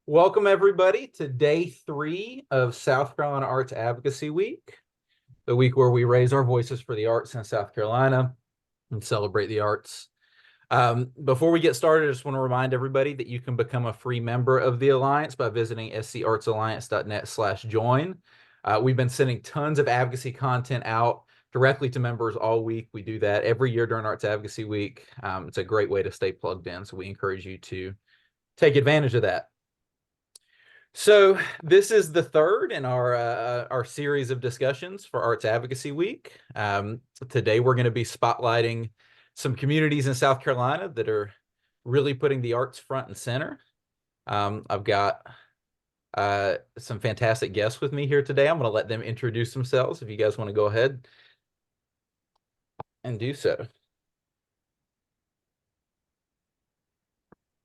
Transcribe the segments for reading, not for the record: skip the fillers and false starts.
Welcome, everybody, to day 3 of South Carolina Arts Advocacy Week, the week where we raise our voices for the arts in South Carolina and celebrate the arts. Before we get started, I just want to remind everybody that you can become a free member of the Alliance by visiting scartsalliance.net/join. We've been sending tons of advocacy content out directly to members all week. We do that every year during Arts Advocacy Week. It's a great way to stay plugged in, so we encourage you to take advantage of that. So this is the third in our series of discussions for Arts Advocacy Week. Today we're going to be spotlighting some communities in South Carolina that are really putting the arts front and center. I've got some fantastic guests with me here today. I'm going to let them introduce themselves if you guys want to go ahead and do so.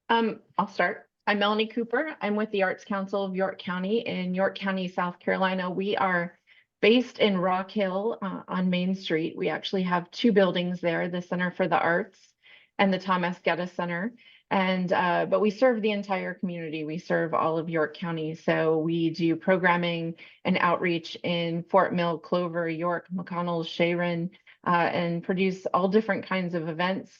I'll start. I'm Melanie Cooper. I'm with the Arts Council of York County in York County, South Carolina. We are based in Rock Hill on Main Street. We actually have 2 buildings there, the Center for the Arts and the Thomas Geddes Center. But we serve the entire community. We serve all of York County. So we do programming and outreach in Fort Mill, Clover, York, McConnell, Sharon, and produce all different kinds of events.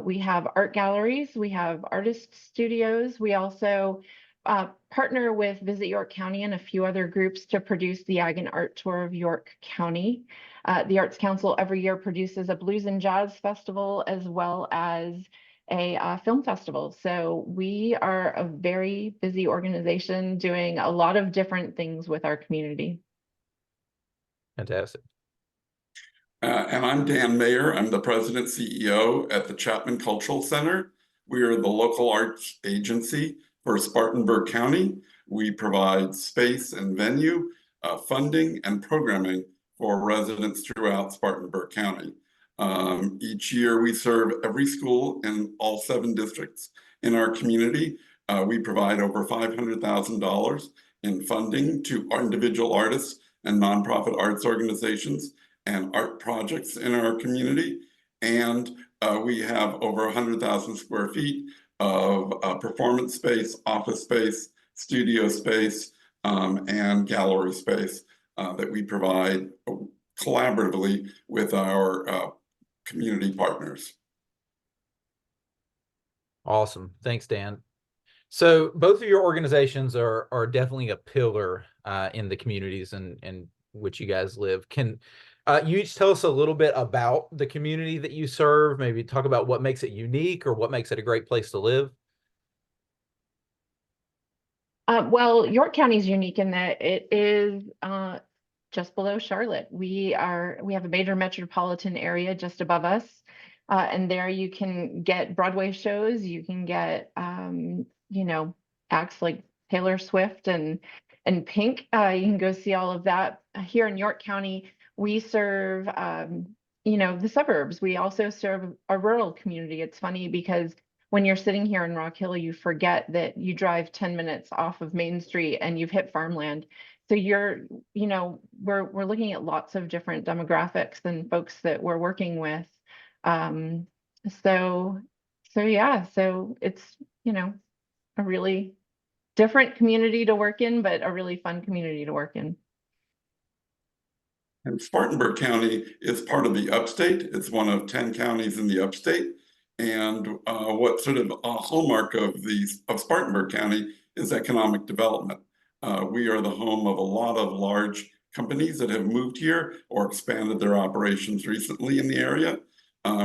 We have art galleries, we have artist studios. We also partner with Visit York County and a few other groups to produce the Ag and Art Tour of York County. The Arts Council every year produces a blues and jazz festival as well as a film festival. So we are a very busy organization doing a lot of different things with our community. Fantastic. And I'm Dan Mayer. I'm the president CEO at the Chapman Cultural Center. We are the local arts agency for Spartanburg County. We provide space and venue, funding and programming for residents throughout Spartanburg County. Each year we serve every school in all 7 districts in our community. We provide over $500,000 in funding to our individual artists and nonprofit arts organizations and art projects in our community. And we have over 100,000 square feet of performance space, office space, studio space, and gallery space that we provide collaboratively with our community partners. Awesome. Thanks, Dan. So both of your organizations are definitely a pillar in the communities in which you guys live. Can you each tell us a little bit about the community that you serve? Maybe talk about what makes it unique or what makes it a great place to live. Well, York County is unique in that it is just below Charlotte. We have a major metropolitan area just above us, and there you can get Broadway shows. You can get acts like Taylor Swift and Pink. You can go see all of that. Here in York County, we serve the suburbs. We also serve a rural community. It's funny because when you're sitting here in Rock Hill, you forget that you drive 10 minutes off of Main Street and you've hit farmland. So we're looking at lots of different demographics and folks that we're working with. So it's a really different community to work in, but a really fun community to work in. And Spartanburg County is part of the upstate. It's one of 10 counties in the upstate. And what sort of a hallmark of Spartanburg County is economic development. We are the home of a lot of large companies that have moved here or expanded their operations recently in the area.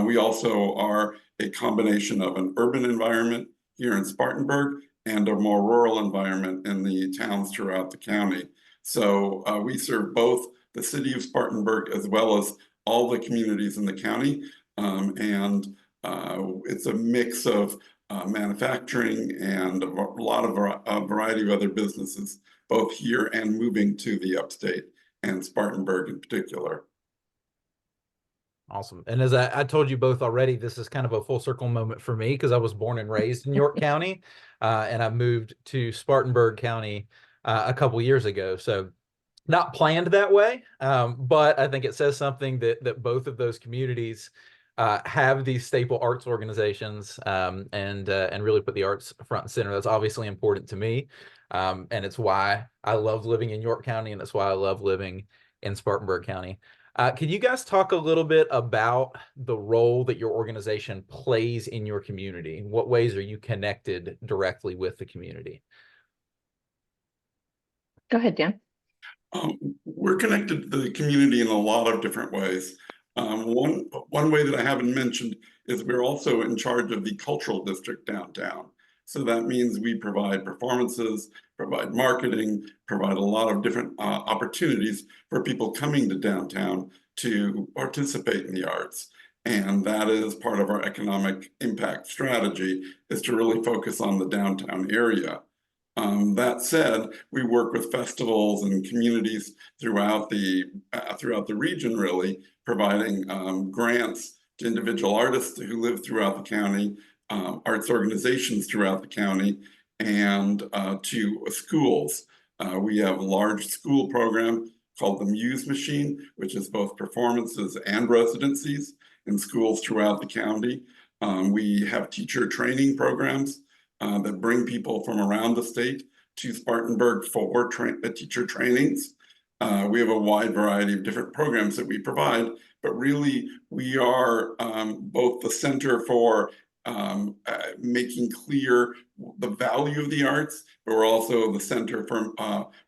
We also are a combination of an urban environment here in Spartanburg and a more rural environment in the towns throughout the county. So we serve both the city of Spartanburg as well as all the communities in the county. It's a mix of manufacturing and a lot of a variety of other businesses, both here and moving to the upstate and Spartanburg in particular. Awesome. And as I told you both already, this is kind of a full circle moment for me because I was born and raised in York County, and I moved to Spartanburg County a couple years ago. So not planned that way, but I think it says something that both of those communities have these staple arts organizations, and really put the arts front and center. That's obviously important to me. And it's why I love living in York County, and it's why I love living in Spartanburg County. Can you guys talk a little bit about the role that your organization plays in your community? In what ways are you connected directly with the community? Go ahead, Dan. We're connected to the community in a lot of different ways. One way that I haven't mentioned is we're also in charge of the cultural district downtown. So that means we provide performances, provide marketing, provide a lot of different opportunities for people coming to downtown to participate in the arts. And that is part of our economic impact strategy, is to really focus on the downtown area. That said, we work with festivals and communities throughout the region, really providing grants to individual artists who live throughout the county, arts organizations throughout the county, and to schools. We have a large school program called the Muse Machine, which is both performances and residencies in schools throughout the county. We have teacher training programs that bring people from around the state to Spartanburg for teacher trainings. We have a wide variety of different programs that we provide, but really we are both the center for making clear the value of the arts, but we're also the center for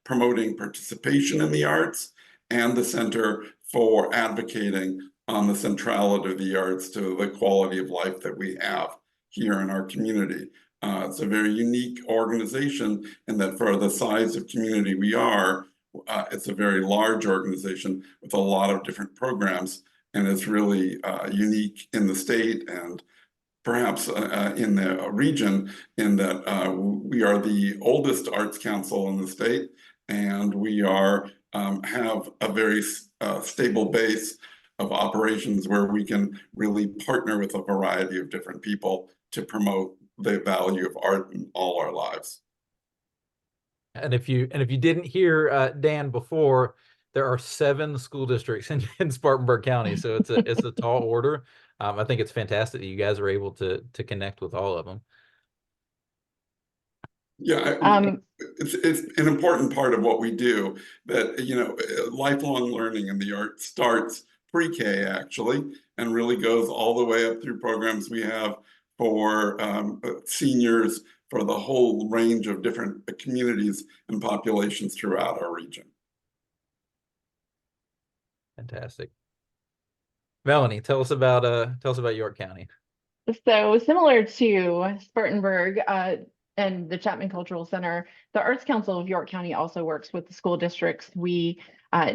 promoting participation in the arts, and the center for advocating on the centrality of the arts to the quality of life that we have here in our community. It's a very unique organization in that for the size of community we are, it's a very large organization with a lot of different programs, and it's really unique in the state and perhaps in the region, in that we are the oldest arts council in the state, and we are have a very stable base of operations where we can really partner with a variety of different people to promote the value of art in all our lives. And if you didn't hear Dan before, there are 7 school districts in Spartanburg County, so it's a tall order. I think it's fantastic that you guys are able to connect with all of them. Yeah, it's an important part of what we do, that lifelong learning in the art starts pre-K actually, and really goes all the way up through programs we have for seniors, for the whole range of different communities and populations throughout our region. Fantastic. Melanie, tell us about York County. So similar to Spartanburg and the Chapman Cultural Center, the Arts Council of York County also works with the school districts. We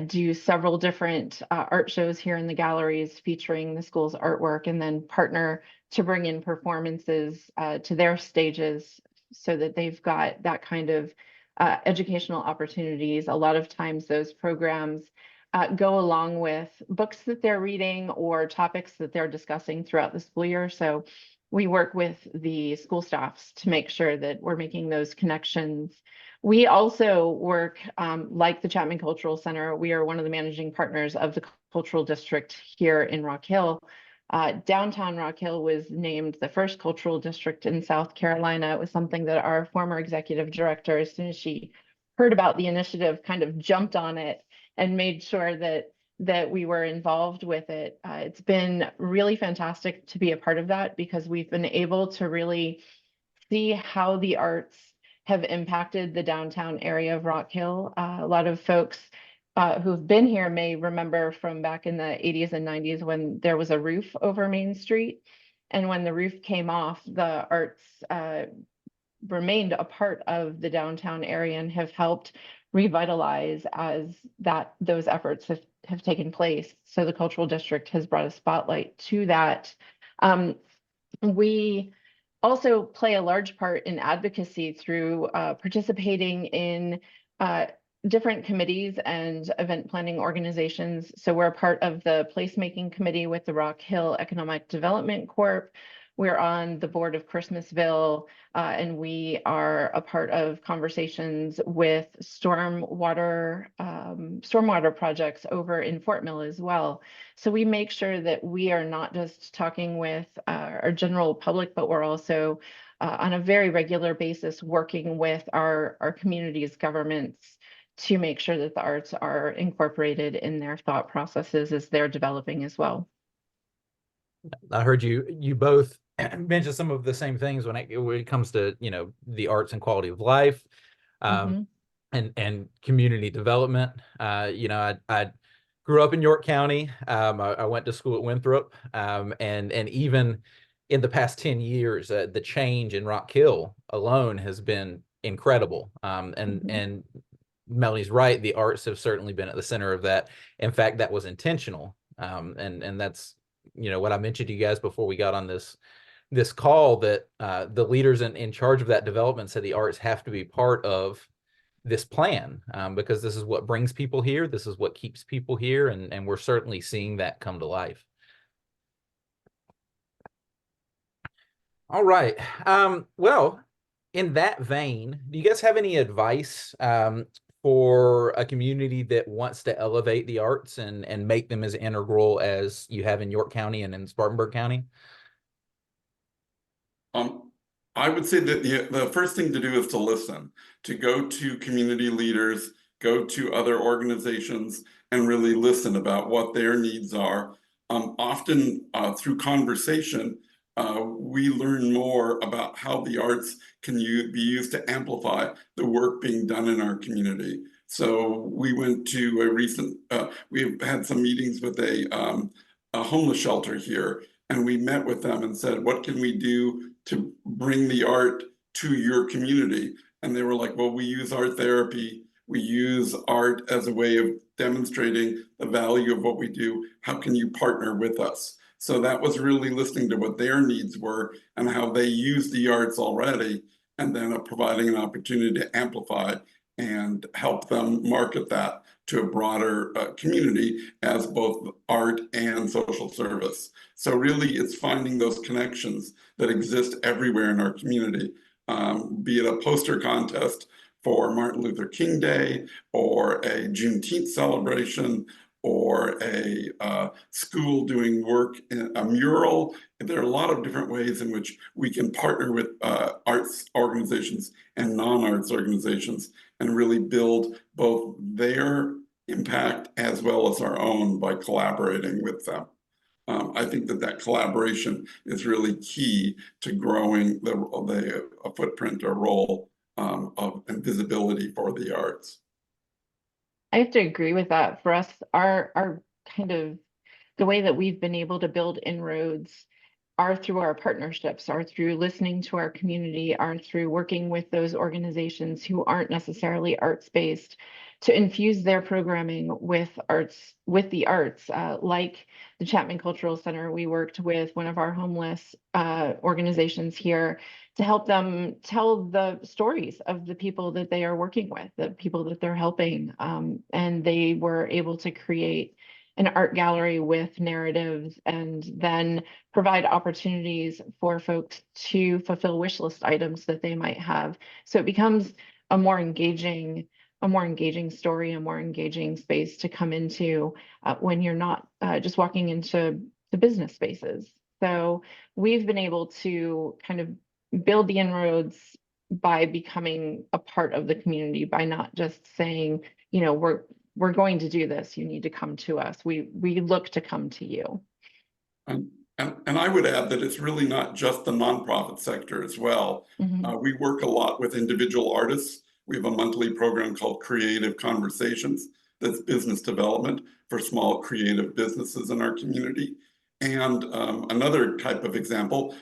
do several different art shows here in the galleries featuring the school's artwork, and then partner to bring in performances to their stages so that they've got that kind of educational opportunities. A lot of times those programs go along with books that they're reading or topics that they're discussing throughout the school year. So we work with the school staffs to make sure that we're making those connections. We also work, like the Chapman Cultural Center, we are one of the managing partners of the cultural district here in Rock Hill. Downtown Rock Hill was named the first cultural district in South Carolina. It was something that our former executive director, as soon as she heard about the initiative, kind of jumped on it and made sure that we were involved with it. It's been really fantastic to be a part of that, because we've been able to really see how the arts have impacted the downtown area of Rock Hill. A lot of folks who've been here may remember from back in the 80s and 90s when there was a roof over Main Street. And when the roof came off, the arts remained a part of the downtown area and have helped revitalize as those efforts have taken place. So the cultural district has brought a spotlight to that. We also play a large part in advocacy through participating in different committees and event planning organizations. So we're a part of the placemaking committee with the Rock Hill Economic Development Corp. We're on the board of Christmasville, and we are a part of conversations with stormwater projects over in Fort Mill as well. So we make sure that we are not just talking with our general public, but we're also on a very regular basis working with our community's governments to make sure that the arts are incorporated in their thought processes as they're developing as well. I heard you both mention some of the same things when it comes to, you know, the arts and quality of life, and community development. You know, I grew up in York County. I went to school at Winthrop, and even in the past 10 years, the change in Rock Hill alone has been incredible. And Melanie's right, the arts have certainly been at the center of that. In fact, that was intentional. And that's, you know, what I mentioned to you guys before we got on this call, that the leaders in charge of that development said the arts have to be part of this plan, because this is what brings people here. This is what keeps people here. And we're certainly seeing that come to life. All right. Well, in that vein, do you guys have any advice for a community that wants to elevate the arts and make them as integral as you have in York County and in Spartanburg County? I would say that the first thing to do is to listen, to go to community leaders, go to other organizations, and really listen about what their needs are. Often through conversation, we learn more about how the arts can be used to amplify the work being done in our community. So we went to a recent, we've had some meetings with a homeless shelter here, and we met with them and said, what can we do to bring the art to your community? And they were like, well, we use art therapy. We use art as a way of demonstrating the value of what we do. How can you partner with us? So that was really listening to what their needs were and how they use the arts already, and then providing an opportunity to amplify and help them market that to a broader community as both art and social service. So really it's finding those connections that exist everywhere in our community, be it a poster contest for Martin Luther King Day, or a Juneteenth celebration, or a school doing work in a mural. And there are a lot of different ways in which we can partner with arts organizations and non-arts organizations and really build both their impact as well as our own by collaborating with them. I think that collaboration is really key to growing the footprint or role of and visibility for the arts. I have to agree with that. For us, our kind of the way that we've been able to build inroads are through our partnerships, are through listening to our community, are through working with those organizations who aren't necessarily arts-based to infuse their programming with the arts. Like the Chapman Cultural Center, we worked with one of our homeless organizations here to help them tell the stories of the people that they are working with, the people that they're helping. And they were able to create an art gallery with narratives and then provide opportunities for folks to fulfill wish list items that they might have. So it becomes a more engaging story, a more engaging space to come into when you're not just walking into the business spaces. So we've been able to kind of build the inroads by becoming a part of the community, by not just saying, you know, we're going to do this, you need to come to us. We look to come to you. And I would add that it's really not just the nonprofit sector as well. We work a lot with individual artists. We have a monthly program called Creative Conversations that's business development for small creative businesses in our community. And another type of example,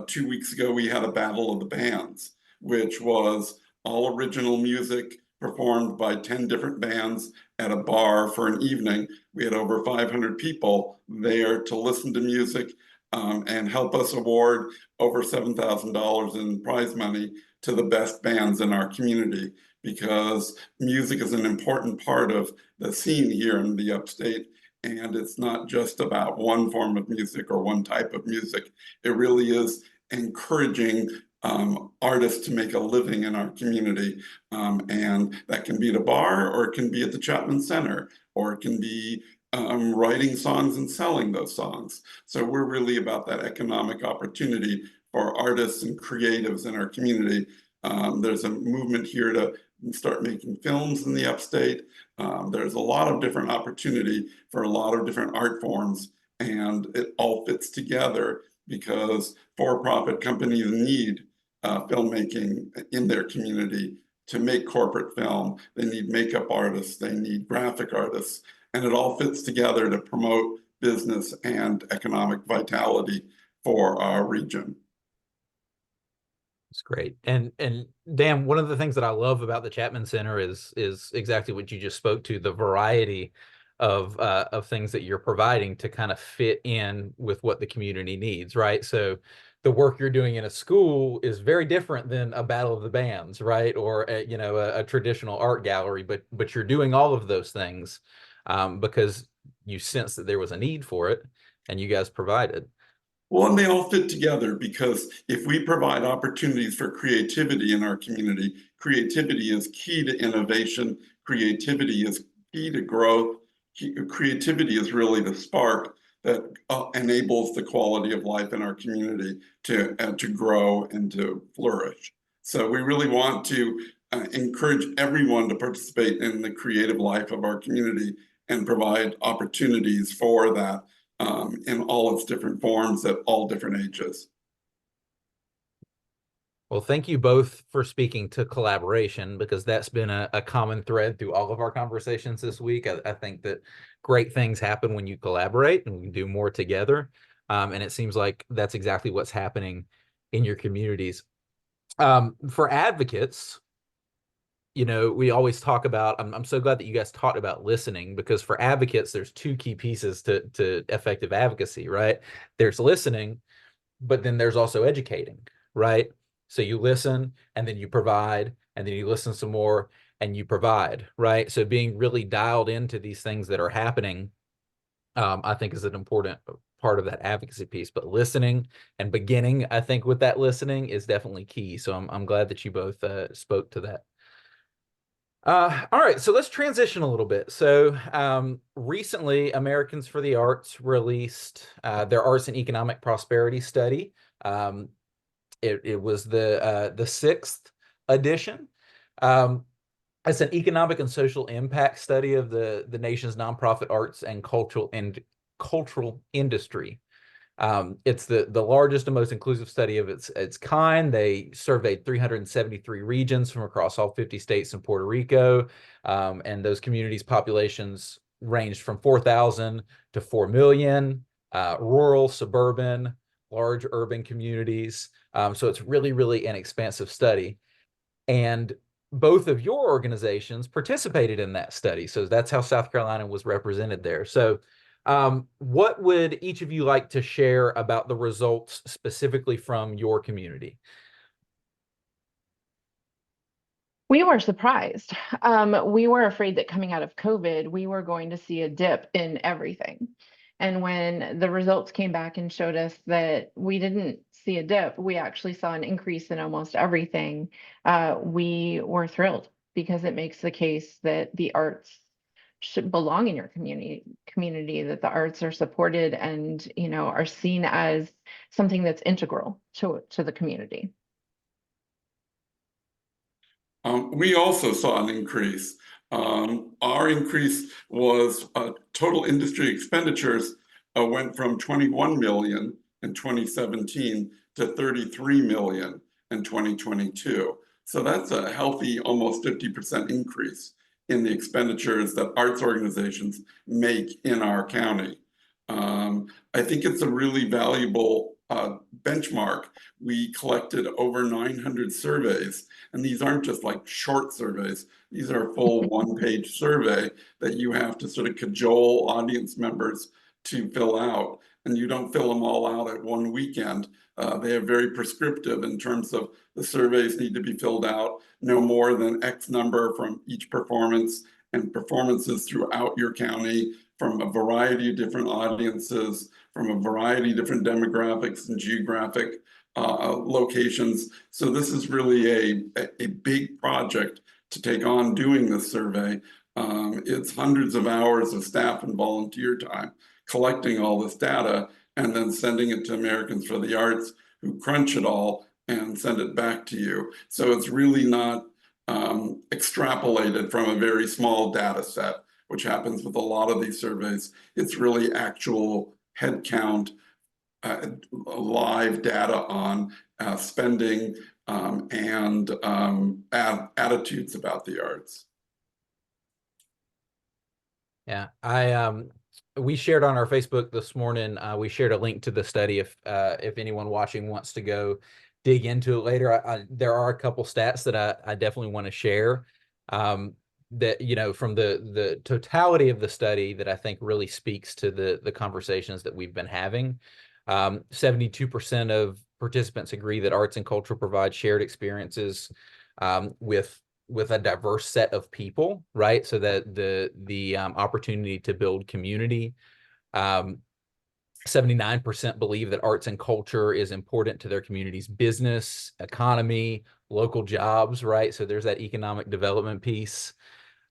2 weeks ago, we had a Battle of the Bands, which was all original music performed by 10 different bands at a bar for an evening. We had over 500 people there to listen to music and help us award over $7,000 in prize money to the best bands in our community, because music is an important part of the scene here in the upstate. And it's not just about one form of music or one type of music. It really is encouraging artists to make a living in our community. And that can be at a bar, or it can be at the Chapman Center, or it can be writing songs and selling those songs. So we're really about that economic opportunity for artists and creatives in our community. There's a movement here to start making films in the upstate. There's a lot of different opportunity for a lot of different art forms, and it all fits together because for-profit companies need filmmaking in their community to make corporate film. They need makeup artists, they need graphic artists, and it all fits together to promote business and economic vitality for our region. It's great. And Dan, one of the things that I love about the Chapman Center is exactly what you just spoke to, the variety of things that you're providing to kind of fit in with what the community needs, right? So the work you're doing in a school is very different than a battle of the bands, right? Or a traditional art gallery, but you're doing all of those things because you sense that there was a need for it and you guys provided. Well, and they all fit together because if we provide opportunities for creativity in our community, creativity is key to innovation, creativity is key to growth, creativity is really the spark that enables the quality of life in our community to grow and to flourish. So we really want to encourage everyone to participate in the creative life of our community and provide opportunities for that in all its different forms at all different ages. Well, thank you both for speaking to collaboration, because that's been a common thread through all of our conversations this week. I think that great things happen when you collaborate and we do more together. And it seems like that's exactly what's happening in your communities. For advocates, we always talk about, I'm so glad that you guys talked about listening, because for advocates, there's two key pieces to effective advocacy, right? There's listening, but then there's also educating, right? So you listen and then you provide, and then you listen some more and you provide, right? So being really dialed into these things that are happening, I think is an important part of that advocacy piece. But listening and beginning, I think, with that listening is definitely key. So I'm glad that you both spoke to that. All right, so let's transition a little bit. So recently, Americans for the Arts released their Arts and Economic Prosperity Study. It was the 6th edition. It's an economic and social impact study of the nation's nonprofit arts and cultural industry. It's the largest and most inclusive study of its kind. They surveyed 373 regions from across all 50 states and Puerto Rico, and those communities' populations ranged from 4,000 to 4 million, rural, suburban, large urban communities. So it's really, really an expansive study. And both of your organizations participated in that study. So that's how South Carolina was represented there. So what would each of you like to share about the results specifically from your community? We were surprised. We were afraid that coming out of COVID, we were going to see a dip in everything. And when the results came back and showed us that we didn't see a dip, we actually saw an increase in almost everything. We were thrilled, because it makes the case that the arts should belong in your community, that the arts are supported and are seen as something that's integral to the community. We also saw an increase. Our increase was total industry expenditures went from 21 million in 2017 to 33 million in 2022. So that's a healthy, almost 50% increase in the expenditures that arts organizations make in our county. I think it's a really valuable benchmark. We collected over 900 surveys, and these aren't just like short surveys. These are full one-page survey that you have to sort of cajole audience members to fill out, and you don't fill them all out at one weekend. They are very prescriptive in terms of the surveys need to be filled out no more than X number from each performance, and performances throughout your county from a variety of different audiences, from a variety of different demographics and geographic locations. So this is really a big project to take on doing this survey. It's hundreds of hours of staff and volunteer time collecting all this data and then sending it to Americans for the Arts, who crunch it all and send it back to you. So it's really not extrapolated from a very small data set, which happens with a lot of these surveys. It's really actual head count, live data on spending and attitudes about the arts. Yeah, we shared on our Facebook this morning. We shared a link to the study if anyone watching wants to go dig into it later. There are a couple stats that I definitely want to share. That, you know, from the totality of the study, that I think really speaks to the conversations that we've been having. 72% of participants agree that arts and culture provide shared experiences with a diverse set of people, right? So that the opportunity to build community. 79% believe that arts and culture is important to their community's business, economy, local jobs, right? So there's that economic development piece.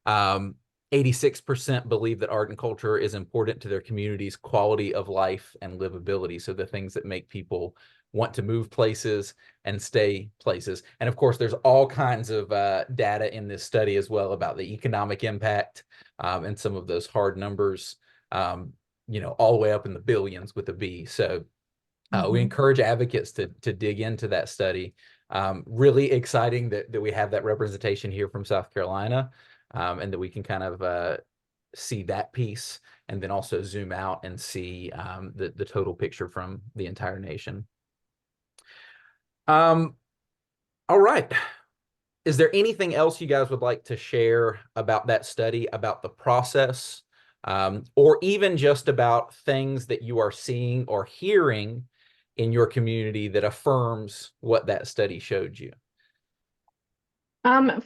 86% believe that art and culture is important to their community's quality of life and livability. So the things that make people want to move places and stay places. And of course, there's all kinds of data in this study as well about the economic impact and some of those hard numbers, you know, all the way up in the billions with a B. So we encourage advocates to dig into that study. Really exciting that we have that representation here from South Carolina, and that we can kind of see that piece and then also zoom out and see the total picture from the entire nation. All right. Is there anything else you guys would like to share about that study, about the process, or even just about things that you are seeing or hearing in your community that affirms what that study showed you?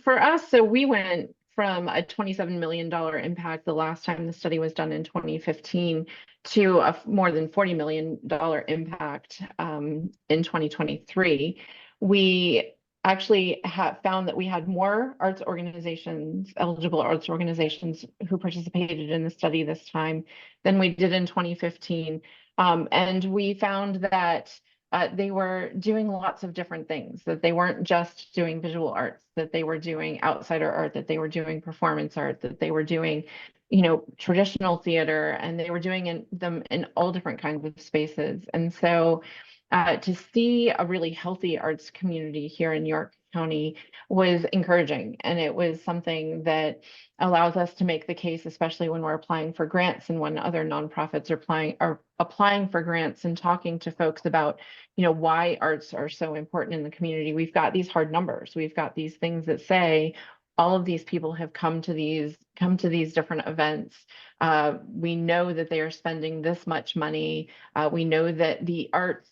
For us, so we went from a $27 million impact the last time the study was done in 2015 to a more than $40 million impact in 2023. We actually have found that we had more arts organizations, eligible arts organizations, who participated in the study this time than we did in 2015. And we found that they were doing lots of different things, that they weren't just doing visual arts, that they were doing outsider art, that they were doing performance art, that they were doing, you know, traditional theater, and they were doing them in all different kinds of spaces. And so to see a really healthy arts community here in York County was encouraging, and it was something that allows us to make the case, especially when we're applying for grants and when other nonprofits are applying for grants and talking to folks about, you know, why arts are so important in the community. We've got these hard numbers. We've got these things that say all of these people have come to these different events. We know that they are spending this much money. We know that the arts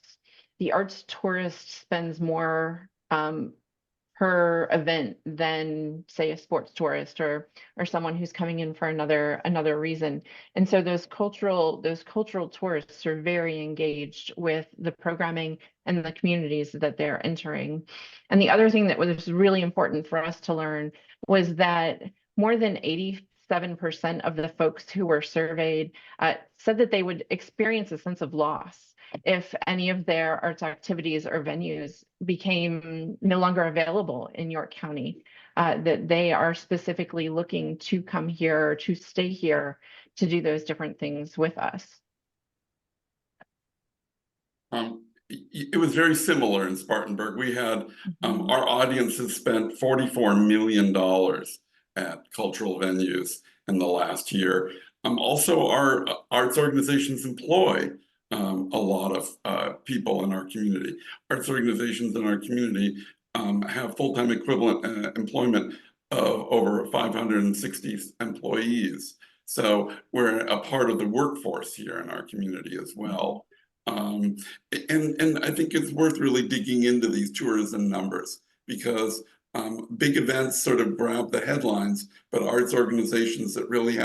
tourist spends more per event than, say, a sports tourist or someone who's coming in for another reason. And so those cultural tourists are very engaged with the programming and the communities that they're entering. And the other thing that was really important for us to learn was that more than 87% of the folks who were surveyed said that they would experience a sense of loss if any of their arts activities or venues became no longer available in York County, that they are specifically looking to come here or to stay here to do those different things with us. It was very similar in Spartanburg. We had our audiences spent $44 million at cultural venues in the last year. Also, our arts organizations employ a lot of people in our community. Arts organizations in our community have full-time equivalent employment of over 560 employees. So we're a part of the workforce here in our community as well. And I think it's worth really digging into these tourism numbers, because big events sort of grab the headlines, but arts organizations that really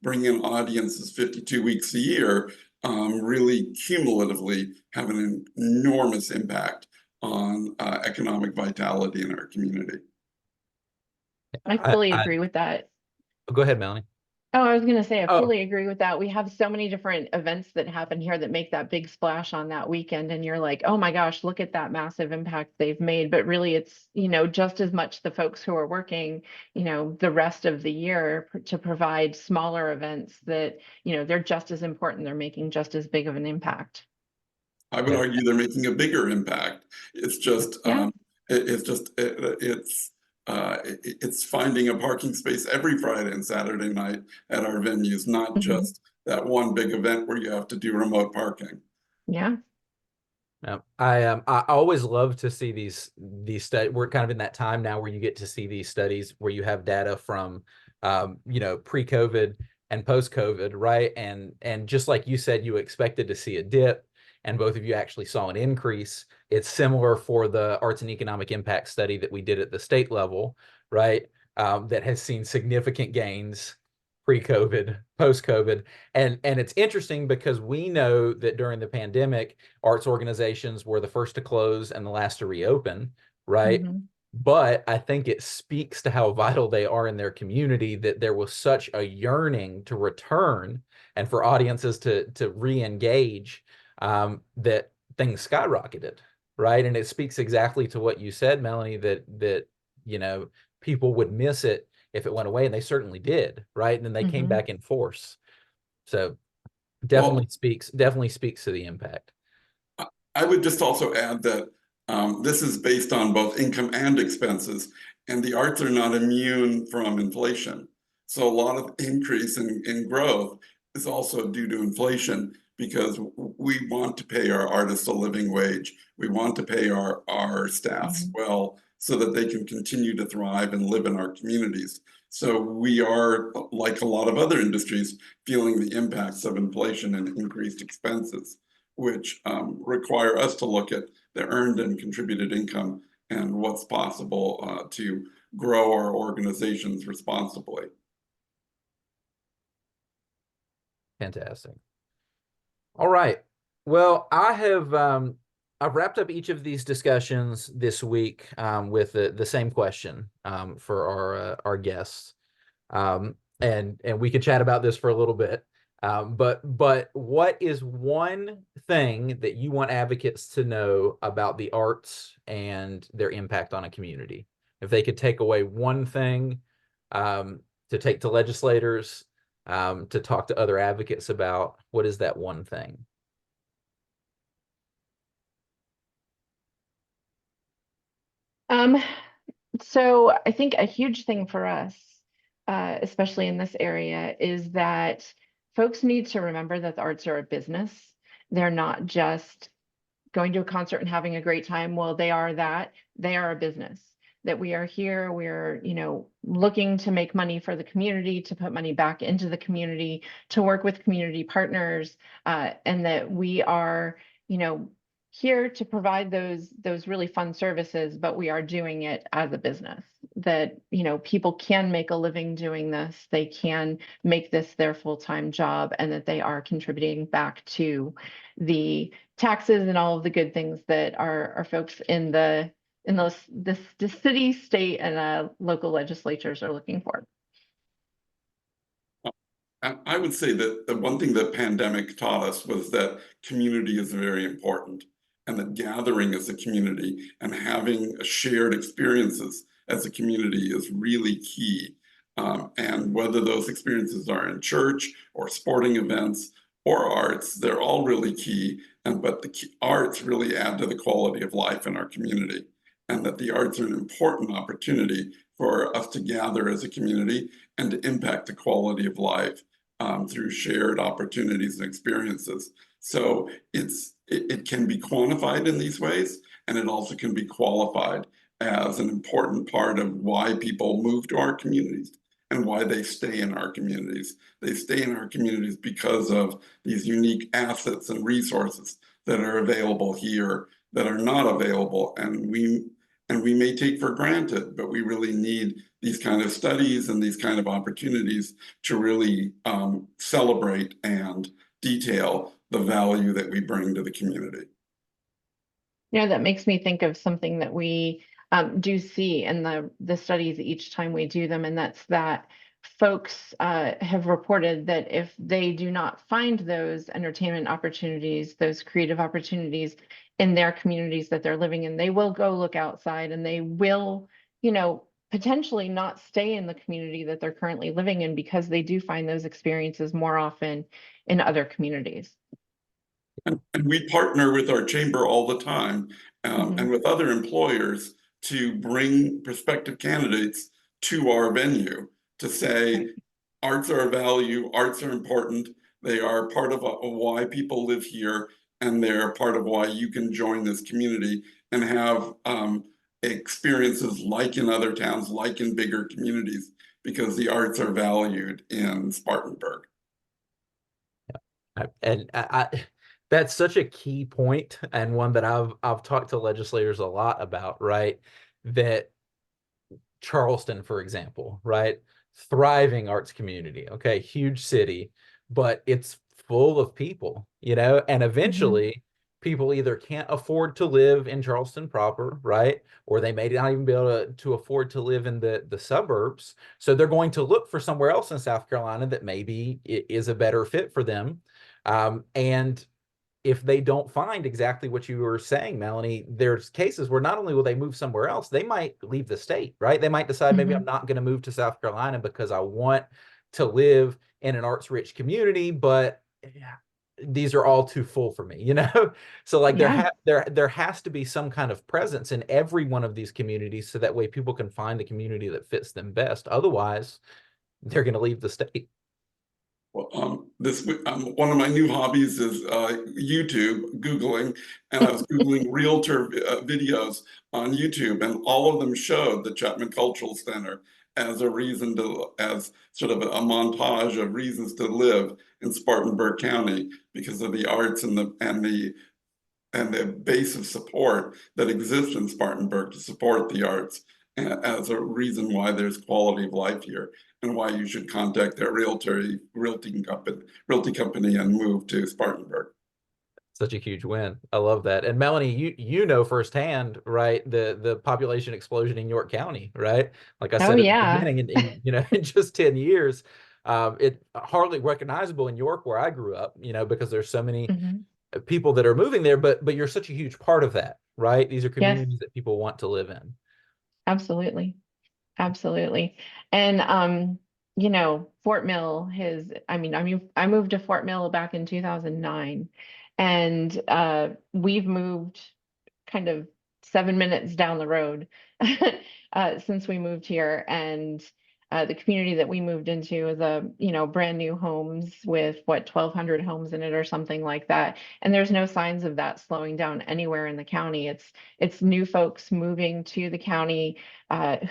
bring in audiences 52 weeks a year really cumulatively have an enormous impact on economic vitality in our community. I fully agree with that. Go ahead, Melanie. Oh, I was going to say, I Oh, fully agree with that. We have so many different events that happen here that make that big splash on that weekend. And you're like, oh my gosh, look at that massive impact they've made. But really, it's, just as much the folks who are working, the rest of the year to provide smaller events that, they're just as important. They're making just as big of an impact. I would argue they're making a bigger impact. It's just, Yeah. it's finding a parking space every Friday and Saturday night at our venues, not just that one big event where you have to do remote parking. Yeah. I always love to see these studies. We're kind of in that time now where you get to see these studies where you have data from pre-COVID and post-COVID, right? And just like you said, you expected to see a dip, and both of you actually saw an increase. It's similar for the arts and economic impact study that we did at the state level, right? That has seen significant gains pre-COVID, post-COVID. And it's interesting because we know that during the pandemic, arts organizations were the first to close and the last to reopen, right? But I think it speaks to how vital they are in their community, that there was such a yearning to return and for audiences to re-engage, that things skyrocketed, right? And it speaks exactly to what you said, Melanie, that people would miss it if it went away, and they certainly did, right? And then they came back in force. So definitely speaks to the impact. I would just also add that this is based on both income and expenses, and the arts are not immune from inflation. So a lot of increase in growth is also due to inflation, because we want to pay our artists a living wage. We want to pay our staffs well, so that they can continue to thrive and live in our communities. So we are, like a lot of other industries, feeling the impacts of inflation and increased expenses, which require us to look at the earned and contributed income and what's possible to grow our organizations responsibly. Fantastic. All right. Well, I've wrapped up each of these discussions this week with the same question for our guests, and we could chat about this for a little bit. But what is one thing that you want advocates to know about the arts and their impact on a community? If they could take away one thing to take to legislators, to talk to other advocates about, what is that one thing? So I think a huge thing for us, especially in this area, is that folks need to remember that the arts are a business. They're not just going to a concert and having a great time. Well, they are that. They are a business. That we are here, we're, looking to make money for the community, to put money back into the community, to work with community partners, and that we are, here to provide those really fun services, but we are doing it as a business. That, people can make a living doing this, they can make this their full-time job, and that they are contributing back to the taxes and all of the good things that our folks in the city, state, and local legislatures are looking for. I would say that the one thing that pandemic taught us was that community is very important, and that gathering as a community and having shared experiences as a community is really key. And whether those experiences are in church or sporting events or arts, they're all really key. But the arts really add to the quality of life in our community, and that the arts are an important opportunity for us to gather as a community and to impact the quality of life through shared opportunities and experiences. So it can be quantified in these ways, and it also can be qualified as an important part of why people move to our communities and why they stay in our communities. They stay in our communities because of these unique assets and resources that are available here that are not available, and we may take for granted, but we really need these kind of studies and these kind of opportunities to really celebrate and detail the value that we bring to the community. Yeah, that makes me think of something that we do see in the studies each time we do them, and that's that folks have reported that if they do not find those entertainment opportunities, those creative opportunities in their communities that they're living in, they will go look outside and they will, potentially not stay in the community that they're currently living in because they do find those experiences more often in other communities. And we partner with our chamber all the time, and Mhm. with other employers to bring prospective candidates to our venue to say, Right. arts are a value, arts are important, they are part of why people live here, and they're part of why you can join this community and have experiences like in other towns, like in bigger communities, because the arts are valued in Spartanburg. That's such a key point, and one that I've talked to legislators a lot about, right? That Charleston, for example, right? Thriving arts community, okay, huge city, but it's full of people, and Mhm. eventually people either can't afford to live in Charleston proper, right? Or they may not even be able to afford to live in the suburbs. So they're going to look for somewhere else in South Carolina that maybe is a better fit for them. And if they don't find exactly what you were saying, Melanie, there's cases where not only will they move somewhere else, they might leave the state, right? They might decide, maybe I'm Mhm. not going to move to South Carolina because I want to live in an arts rich community, but these are all too full for me. So like Yeah. there has to be some kind of presence in every one of these communities, so that way people can find a community that fits them best. Otherwise, they're going to leave the state. Well, one of my new hobbies is YouTube, Googling, and I was Googling realtor videos on YouTube, and all of them showed the Chapman Cultural Center as as sort of a montage of reasons to live in Spartanburg County because of the arts and the base of support that exists in Spartanburg to support the arts as a reason why there's quality of life here and why you should contact their realty company and move to Spartanburg. Such a huge win. I love that. And Melanie, you know firsthand, right, the population explosion in York County, right? Like I Oh said at the yeah. beginning, in just 10 years, it hardly recognizable in York where I grew up, because there's so many Mhm. people that are moving there, but you're such a huge part of that, right? These are Yes, communities that people want to live in. absolutely. Absolutely. And Fort Mill I moved to Fort Mill back in 2009, and we've moved kind of 7 minutes down the road since we moved here. And the community that we moved into is brand new homes with 1,200 homes in it or something like that. And there's no signs of that slowing down anywhere in the county. It's new folks moving to the county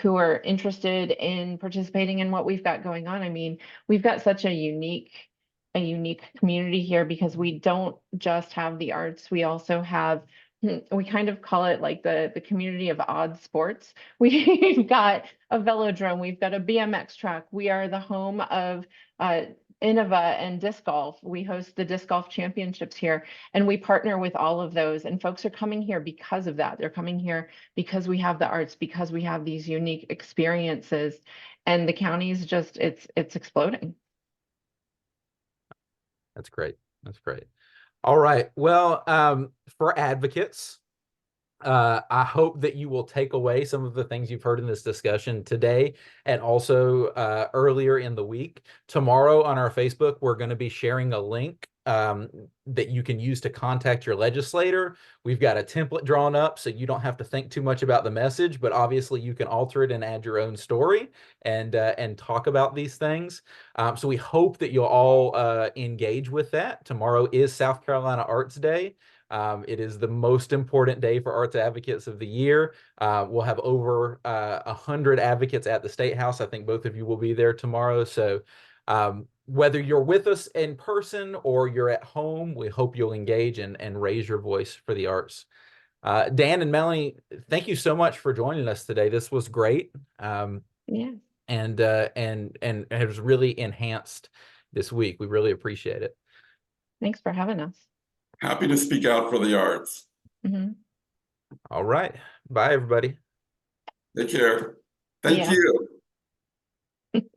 who are interested in participating in what we've got going on. I mean, we've got such a unique community here because we don't just have the arts, we also have we kind of call it like the community of odd sports. We've got a velodrome, we've got a BMX track. We are the home of Innova and disc golf. We host the disc golf championships here, and we partner with all of those. And folks are coming here because of that. They're coming here because we have the arts, because we have these unique experiences, and the county is just it's exploding. That's great. That's great. All right. Well, for advocates, I hope that you will take away some of the things you've heard in this discussion today and also earlier in the week. Tomorrow on our Facebook, we're going to be sharing a link that you can use to contact your legislator. We've got a template drawn up so you don't have to think too much about the message, but obviously you can alter it and add your own story and talk about these things. So we hope that you'll all engage with that. Tomorrow is South Carolina Arts Day. It is the most important day for arts advocates of the year. We'll have over 100 advocates at the State House. I think both of you will be there tomorrow. So whether you're with us in person or you're at home, we hope you'll engage and raise your voice for the arts. Dan and Melanie, thank you so much for joining us today. This was great. Yeah. And it has really enhanced this week. We really appreciate it. Thanks for having us. Happy to speak out for the arts. Mhm. All right. Bye, everybody. Take care. Thank Yeah. you.